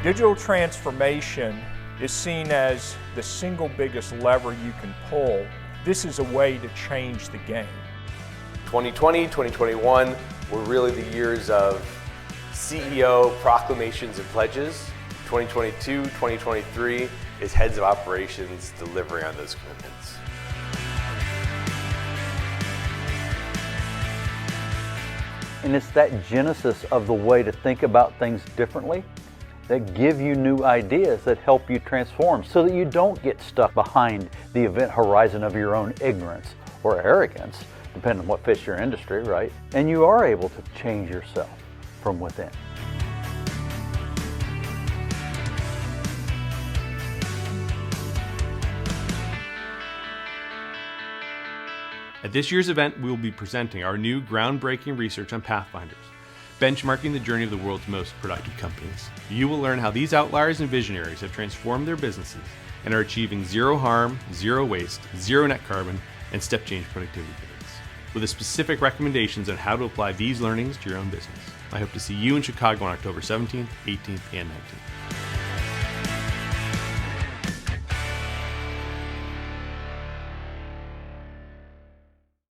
Digital transformation is seen as the single biggest lever you can pull. This is a way to change the game. 2020, 2021 were really the years of CEO proclamations and pledges. 2022, 2023 is heads of operations delivering on those commitments. And it's that genesis of the way to think about things differently that give you new ideas that help you transform so that you don't get stuck behind the event horizon of your own ignorance or arrogance, depending on what fits your industry, right? And you are able to change yourself from within. At this year's event, we will be presenting our new groundbreaking research on Pathfinders, benchmarking the journey of the world's most productive companies. You will learn how these outliers and visionaries have transformed their businesses and are achieving zero harm, zero waste, zero net carbon, and step change productivity gains, with the specific recommendations on how to apply these learnings to your own business. I hope to see you in Chicago on October 17th, 18th, and 19th.